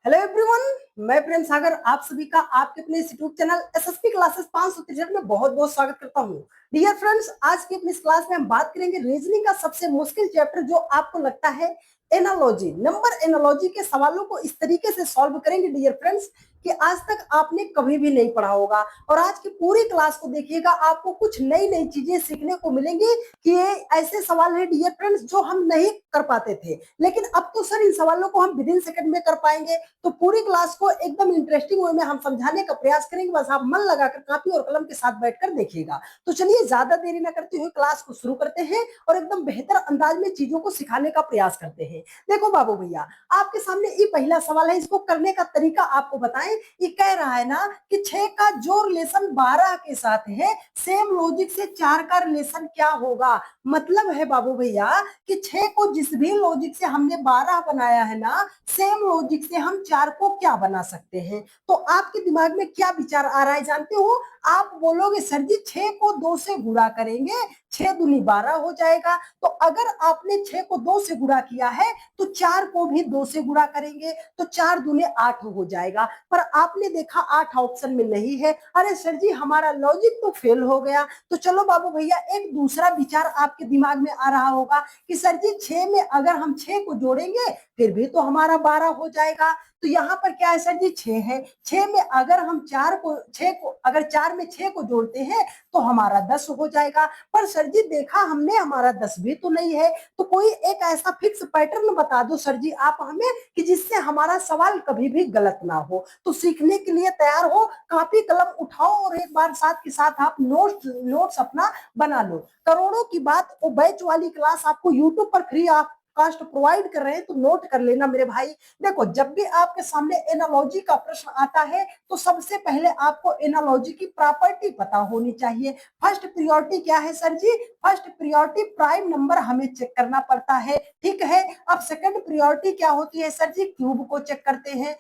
Hello everyone, मैं प्रेम सागर आप सभी का आपके अपने यूट्यूब चैनल एसएसपी क्लासेस 563 में बहुत बहुत स्वागत करता हूं। डियर फ्रेंड्स, आज की अपनी इस क्लास में हम बात करेंगे रीजनिंग का सबसे मुश्किल चैप्टर जो आपको लगता है एनालॉजी। नंबर एनालॉजी के सवालों को इस तरीके से सॉल्व करेंगे डियर फ्रेंड्स कि आज तक आपने कभी भी नहीं पढ़ा होगा। और आज की पूरी क्लास को देखिएगा, आपको कुछ नई नई चीजें सीखने को मिलेंगी कि ये ऐसे सवाल है डियर फ्रेंड्स जो हम नहीं कर पाते थे, लेकिन अब तो सर इन सवालों को हम विद इन सेकंड में कर पाएंगे। तो पूरी क्लास को एकदम इंटरेस्टिंग वे में हम समझाने का प्रयास करेंगे। बस आप मन लगाकर कापी और कलम के साथ बैठकर देखिएगा। तो चलिए ज्यादा देरी न करते हुए क्लास को शुरू करते हैं और एकदम बेहतर अंदाज में चीजों को सिखाने का प्रयास करते हैं। देखो बाबू भैया, आपके सामने ये पहला सवाल है, इसको करने का तरीका आपको बताएं। ये कह रहा है ना कि 6 का जो रिलेशन 12 के साथ है, सेम लॉजिक से 4 का रिलेशन क्या होगा। मतलब है बाबू भैया कि 6 को जिस भी लॉजिक से हमने 12 बनाया है ना, सेम लॉजिक से हम 4 को क्या बना सकते हैं। तो आपके दिमाग में क्या विचार आ रहा है जानते हो? आप बोलोगे सर जी 6 को 2 से गुणा करेंगे, 6 दूनी 12 हो जाएगा। तो अगर आपने 6 को 2 से गुणा किया है तो 4 को भी 2 से गुणा करेंगे तो 4 दूने 8 हो जाएगा। पर आपने देखा 8 ऑप्शन में नहीं है। अरे सर जी हमारा लॉजिक तो फेल हो गया। तो चलो बाबू भैया, एक दूसरा विचार आपके दिमाग में आ रहा होगा कि सर जी 6 में अगर हम 6 को जोड़ेंगे फिर भी तो हमारा 12 हो जाएगा। तो यहाँ पर क्या है सर जी, 6 है। 6 में अगर हम 4 को 6 को अगर 4 में 6 को जोड़ते हैं तो हमारा 10 हो जाएगा। पर सर जी देखा हमने, हमारा 10 भी तो नहीं है। तो कोई एक ऐसा फिक्स पैटर्न बता दो सर जी आप हमें कि जिससे हमारा सवाल कभी भी गलत ना हो। तो सीखने के लिए तैयार हो, कॉपी कलम उठाओ और एक बार साथ के साथ आप नोट्स अपना बना लो। करोड़ों की बात, वो बैच वाली क्लास आपको यूट्यूब पर फ्री आप कास्ट प्रोवाइड कर रहे हैं, तो नोट कर लेना मेरे भाई। देखो जब भी आपके सामने एनालॉजी का प्रश्न आता है तो सबसे पहले आपको एनालॉजी की प्रॉपर्टी पता होनी चाहिए। फर्स्ट प्रियोरिटी क्या है सर जी? फर्स्ट प्रियोरिटी प्राइम नंबर हमें चेक करना पड़ता है, ठीक है। अब सेकंड प्रियोरिटी क्या होती है सर जी? क्यूब को चेक करते हैं।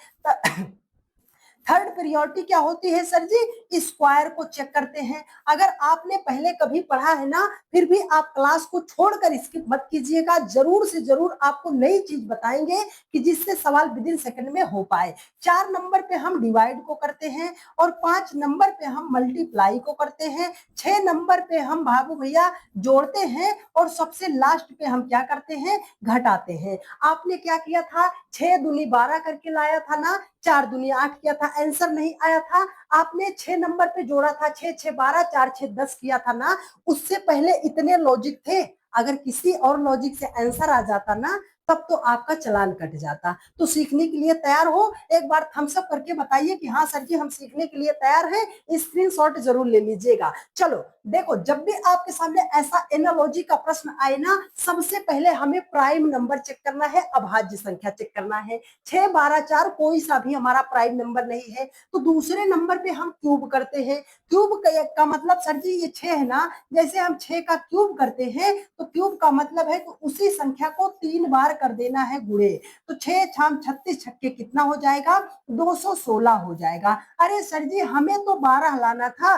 थर्ड प्रियोरिटी क्या होती है सर जी? स्क्वायर को चेक करते हैं। अगर आपने पहले कभी पढ़ा है ना, फिर भी आप क्लास को छोड़कर स्किप मत कीजिएगा। जरूर से जरूर आपको नई चीज बताएंगे कि जिससे सवाल विद इन सेकंड में हो पाए। 4 नंबर पे हम डिवाइड को करते हैं और 5 नंबर पे हम मल्टीप्लाई को करते हैं। 6 नंबर पे हम बाबू भैया जोड़ते हैं और सबसे लास्ट पे हम क्या करते हैं? घटाते हैं। आपने क्या किया था? 6 दूनी 12 करके लाया था ना, 4 दूनी 8 किया था, आंसर नहीं आया था। आपने 6 नंबर पे जोड़ा था, 6 6 12, 4 6 10 किया था ना। उससे पहले इतने लॉजिक थे, अगर किसी और लॉजिक से आंसर आ जाता ना तब तो आपका चालान कट जाता। तो सीखने के लिए तैयार हो? एक बार थम्स अप करके बताइए कि हाँ सर जी हम सीखने के लिए तैयार हैं। स्क्रीनशॉट जरूर ले लीजिएगा। चलो देखो, जब भी आपके सामने ऐसा एनालॉजी का प्रश्न आए ना, सबसे पहले हमें प्राइम नंबर चेक करना है, अभाज्य संख्या चेक करना है। 6 12 4 कोई सा भी हमारा प्राइम नंबर नहीं है। तो दूसरे नंबर पे हम क्यूब करते हैं। क्यूब का मतलब सर जी ये 6 है ना, जैसे हम 6 का क्यूब करते हैं तो क्यूब का मतलब है कि उसी संख्या को 3 बार कर देना है गुणे। तो 6 छाम 36 छक्के कितना हो जाएगा? 216 हो जाएगा। अरे सर जी हमें तो 12 लाना था,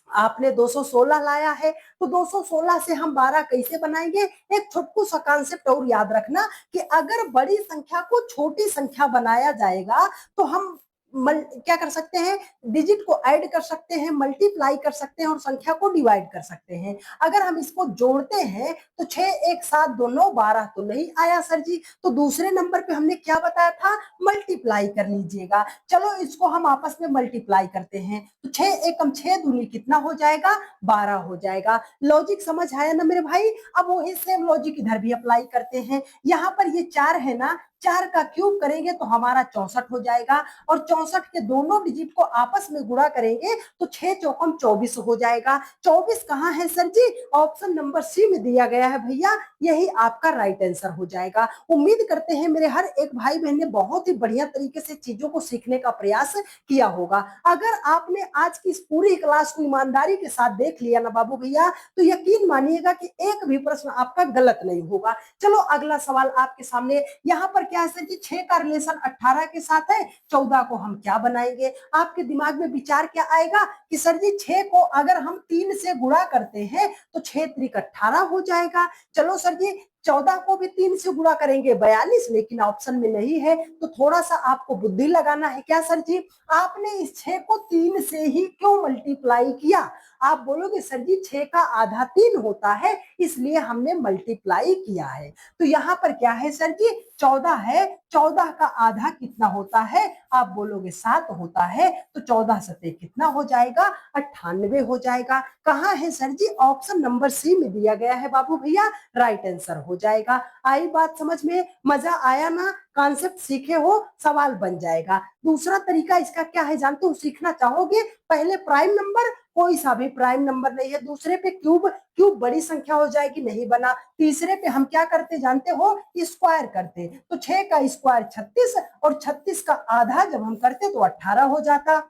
आपने 216 लाया है। तो 216 से हम 12 कैसे बनाएंगे? एक छोटू सा कॉन्सेप्ट और याद रखना कि अगर बड़ी संख्या को छोटी संख्या बनाया जाएगा तो हम क्या कर सकते हैं? डिजिट को ऐड कर सकते हैं, मल्टीप्लाई कर सकते हैं और संख्या को डिवाइड कर सकते हैं। अगर हम इसको जोड़ते हैं तो 6 1 7 2 9 12 तो नहीं आया सर जी। तो दूसरे नंबर पे हमने क्या बताया था? मल्टीप्लाई कर लीजिएगा। चलो इसको हम आपस में मल्टीप्लाई करते हैं। तो 6 एकम 6 दूनी कितना हो जाएगा? 12 हो जाएगा। लॉजिक समझ आया ना मेरे भाई? अब वही सेम लॉजिक इधर भी अप्लाई करते हैं। यहाँ पर ये 4 है ना, 4 का क्यूब करेंगे तो हमारा 64 हो जाएगा और 64 के दोनों डिजिट को आपस में गुणा करेंगे तो 6 चौकम 24 हो जाएगा। 24 कहाँ है सर जी? ऑप्शन नंबर सी में दिया गया है भैया, यही आपका राइट आंसर हो जाएगा। उम्मीद करते हैं मेरे हर एक भाई बहन ने बहुत ही बढ़िया तरीके से चीजों को सीखने का प्रयास किया होगा। अगर आपने आज की इस पूरी क्लास को ईमानदारी के साथ देख लिया ना बाबू भैया, तो यकीन मानिएगा कि एक भी प्रश्न आपका गलत नहीं होगा। चलो अगला सवाल आपके सामने। यहाँ पर क्या है सर जी? 6 का रिलेशन 18 के साथ है, 14 को हम क्या बनाएंगे? आपके दिमाग में विचार क्या आएगा कि सर जी 6 को अगर हम 3 से गुणा करते हैं तो 6 त्रिक 18 हो जाएगा। चलो सर जी 14 को भी 3 से गुणा करेंगे 42, लेकिन ऑप्शन में नहीं है, तो थोड़ा सा आपको बुद्धि लगाना है। क्या सर जी, आपने इस 6 को 3 से ही क्यों मल्टीप्लाई किया? आप बोलोगे सर जी 6 का आधा 3 होता है, इसलिए हमने मल्टीप्लाई किया है। तो यहाँ पर क्या है सर जी, 14 है, 14 का आधा कितना होता है? आप बोलोगे 7 होता है, तो 14 सते कितना हो जाएगा? 98 हो जाएगा। कहाँ है सर जी? ऑप्शन नंबर सी में दिया गया है बाबू भैया, राइट आंसर हो जाएगा। आई बात समझ में? मजा आया ना? कॉन्सेप्ट सीखे हो, सवाल बन जाएगा। दूसरा तरीका इसका क्या है जानते हो? सीखना चाहोगे? पहले प्राइम नंबर, कोई सा भी प्राइम नंबर नहीं है। दूसरे पे क्यूब, क्यूब बड़ी संख्या हो जाएगी, नहीं बना। तीसरे पे हम क्या करते जानते हो? स्क्वायर करते। तो 6 का स्क्वायर 36, और 36 का आधा जब हम करते तो 18 हो जाता।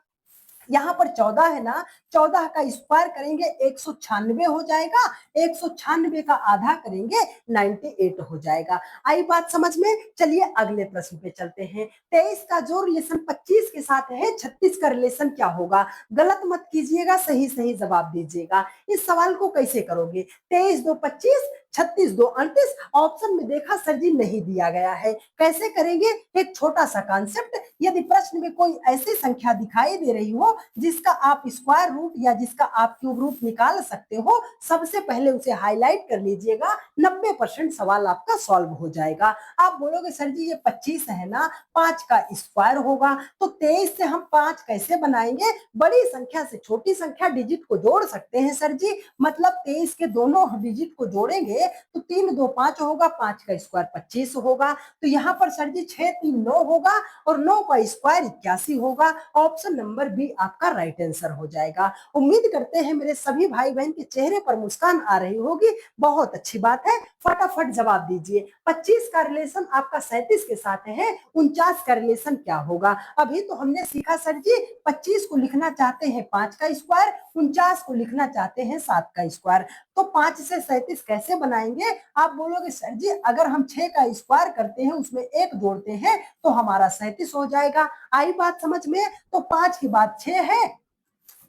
यहाँ पर 14 है ना, 14 का स्क्वायर करेंगे 196 हो जाएगा, 196 का आधा करेंगे 98 हो जाएगा। आई बात समझ में? चलिए अगले प्रश्न पे चलते हैं। 23 का जो रिलेशन 25 के साथ है, 36 का रिलेशन क्या होगा? गलत मत कीजिएगा, सही सही जवाब दीजिएगा। इस सवाल को कैसे करोगे? 23 दो 25, 36 दो 38। ऑप्शन में देखा सर जी नहीं दिया गया है, कैसे करेंगे? एक छोटा सा कॉन्सेप्ट, यदि प्रश्न में कोई ऐसी संख्या दिखाई दे रही हो जिसका आप स्क्वायर रूट या जिसका आप क्यूब रूट निकाल सकते हो, सबसे पहले उसे हाईलाइट कर लीजिएगा, 90% सवाल आपका सॉल्व हो जाएगा। आप बोलोगे सर जी ये 25 है ना, 5 का स्क्वायर होगा, तो 23 से हम 5 कैसे बनाएंगे? बड़ी संख्या से छोटी संख्या डिजिट को जोड़ सकते हैं सर जी। मतलब 23 के दोनों डिजिट को जोड़ेंगे तो 3 2 5 होगा, 5 का स्क्वायर 25 होगा। तो यहाँ पर सर जी 6 3 9 होगा, और 9 का स्क्वायर 81 होगा। ऑप्शन नंबर बी आपका राइट आंसर हो जाएगा। उम्मीद करते हैं मेरे सभी भाई बहन के चेहरे पर मुस्कान आ रही होगी, बहुत अच्छी बात है। फटाफट जवाब दीजिए। 25 का रिलेशन आपका 37 के साथ है, 49 का रिलेशन क्या होगा? अभी तो हमने सीखा सर जी 25 को लिखना चाहते हैं 5 का स्क्वायर, 49 को लिखना चाहते हैं 7 का स्क्वायर। तो 5 से 37 कैसे बनाएंगे? आप बोलोगे सर जी अगर हम 6 का स्क्वायर करते हैं उसमें 1 जोड़ते हैं तो हमारा 37 हो जाएगा। आई बात समझ में? तो 5 के बाद 6 है,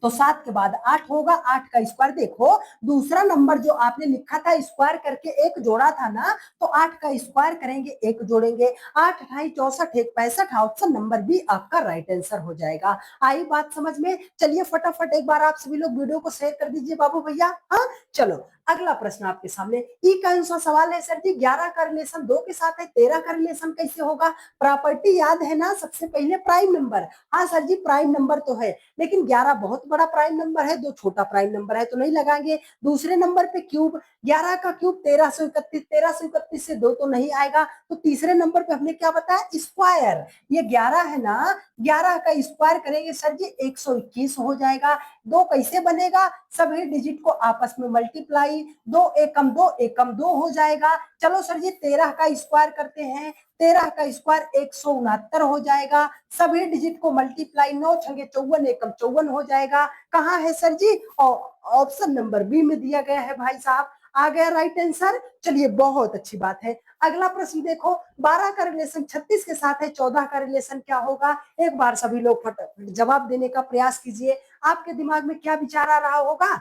तो 7 के बाद 8 होगा, 8 का स्क्वायर देखो, दूसरा नंबर जो आपने लिखा था स्क्वायर करके 1 जोड़ा था ना, तो 8 का स्क्वायर करेंगे 1 जोड़ेंगे, 8 अठाई 64 1 65। ऑप्शन नंबर बी आपका राइट आंसर हो जाएगा। आई बात समझ में? चलिए फटाफट एक बार आप सभी लोग वीडियो को शेयर कर दीजिए बाबू भैया। हाँ चलो अगला प्रश्न आपके सामने। ई कौन सा सवाल है सर जी? 11 का रिलेशन 2 के साथ है, 13 का रिलेशन कैसे होगा? प्रॉपर्टी याद है ना? सबसे पहले प्राइम नंबर। हाँ सर जी प्राइम नंबर तो है, लेकिन 11 बहुत बड़ा प्राइम नंबर है, 2 छोटा प्राइम नंबर है, तो नहीं लगाएंगे। दूसरे नंबर पे क्यूब, 11 का क्यूब 1331, 1331 से 2 तो नहीं आएगा। तो तीसरे नंबर पे हमने क्या बताया? स्क्वायर। ये 11 है ना, 11 का स्क्वायर करेंगे सर जी 121 हो जाएगा। 2 कैसे बनेगा? सभी डिजिट को आपस में मल्टीप्लाई, 2 एकम 2 एकम 2 हो जाएगा। चलो सर जी 13 का स्क्वायर करते हैं, 13 का स्क्वायर 169 हो जाएगा। सभी डिजिट को मल्टीप्लाई, 9 छंगे 54 एकम 54 हो जाएगा। कहाँ है सर जी? ऑप्शन नंबर बी में दिया गया है भाई साहब। आ गया राइट आंसर। चलिए बहुत अच्छी बात है। अगला प्रश्न देखो, 12 का रिलेशन 36 के साथ है, 14 का रिलेशन क्या होगा? एक बार सभी लोग फटाफट जवाब देने का प्रयास कीजिए। आपके दिमाग में क्या विचार आ रहा होगा?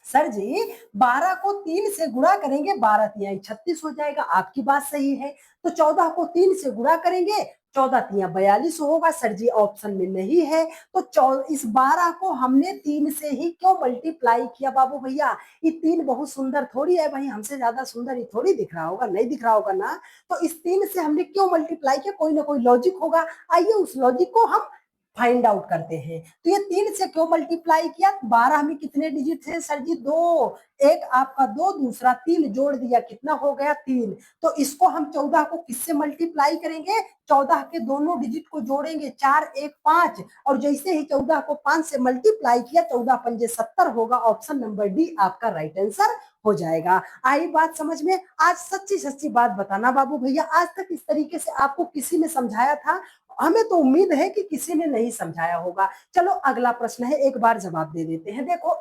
सर जी 12 को 3 से गुणा करेंगे, 12 तिया 36 हो जाएगा। आपकी बात सही है। तो 14 को 3 से गुणा करेंगे, 14 तिया 42 होगा। सर जी ऑप्शन में नहीं है। तो इस 12 को हमने 3 से ही क्यों मल्टीप्लाई किया बाबू भैया? ये 3 बहुत सुंदर थोड़ी है भाई, हमसे ज्यादा सुंदर ये थोड़ी दिख रहा होगा, नहीं दिख रहा होगा ना? तो इस 3 से हमने क्यों मल्टीप्लाई किया? कोई ना कोई लॉजिक होगा। आइए उस लॉजिक को हम फाइंड आउट करते हैं। तो ये 3 से क्यों मल्टीप्लाई किया? 12 में कितने डिजिट है सर जी? 2। एक आपका 2, दूसरा 3, जोड़ दिया कितना हो गया? 3। तो इसको हम 14 को किससे मल्टीप्लाई करेंगे? 14 के दोनों डिजिट को जोड़ेंगे, 4 1 5, और जैसे ही 14 को 5 से मल्टीप्लाई किया, 14 पंजे 70 होगा। ऑप्शन नंबर डी आपका राइट आंसर हो जाएगा। आई बात समझ में? आज सच्ची सच्ची बात बताना बाबू भैया, आज तक इस तरीके से आपको किसी ने समझाया था? हमें तो उम्मीद है कि किसी ने नहीं समझाया होगा। चलो अगला प्रश्न है, एक बार जवाब दे देते हैं। देखो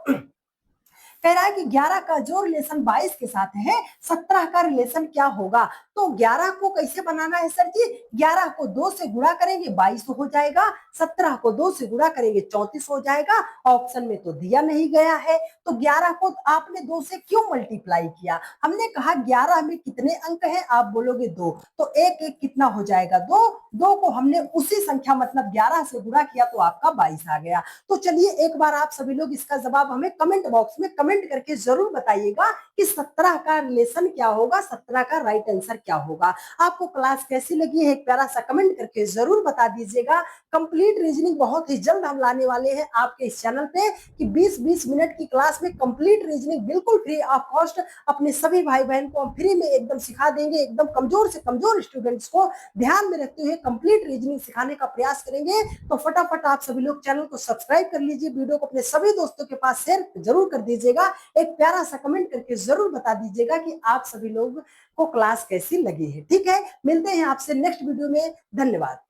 कह रहा है कि 11 का जो रिलेशन 22 के साथ है 17 का रिलेशन क्या होगा। तो 11 को कैसे बनाना है सर जी, 11 को 2 से गुणा करेंगे 22 हो जाएगा, 17 को 2 से गुणा करेंगे 34 हो जाएगा। ऑप्शन में तो दिया नहीं गया है, तो 11 को आपने 2 से क्यों मल्टीप्लाई किया। हमने कहा 11 में कितने अंक हैं, आप बोलोगे 2, तो एक एक कितना हो जाएगा 2, 2 को हमने उसी संख्या मतलब 11 से गुणा किया तो आपका 22 आ गया। तो चलिए एक बार आप सभी लोग इसका जवाब हमें कमेंट बॉक्स में कमेंट करके जरूर बताइएगा कि 17 का रिलेशन क्या होगा, 17 का राइट आंसर क्या होगा। आपको क्लास कैसी लगी है एक प्यारा सा कमेंट करके जरूर बता दीजिएगा। कंप्लीट रीजनिंग बहुत ही जल्द हम लाने वाले हैं आपके इस चैनल पे कि 20-20 मिनट की क्लास में कंप्लीट रीजनिंग बिल्कुल फ्री ऑफ कॉस्ट अपने सभी भाई बहन को हम फ्री में एकदम सिखा देंगे। एकदम कमजोर से कमजोर स्टूडेंट्स को ध्यान में रखते हुए कंप्लीट रीजनिंग सिखाने का प्रयास करेंगे। तो फटाफट आप सभी लोग चैनल को सब्सक्राइब कर लीजिए, वीडियो को अपने सभी दोस्तों के पास शेयर जरूर कर दीजिएगा। एक प्यारा सा कमेंट करके जरूर बता दीजिएगा कि आप सभी लोग को क्लास कैसी लगी है। ठीक है, मिलते हैं आपसे नेक्स्ट वीडियो में। धन्यवाद।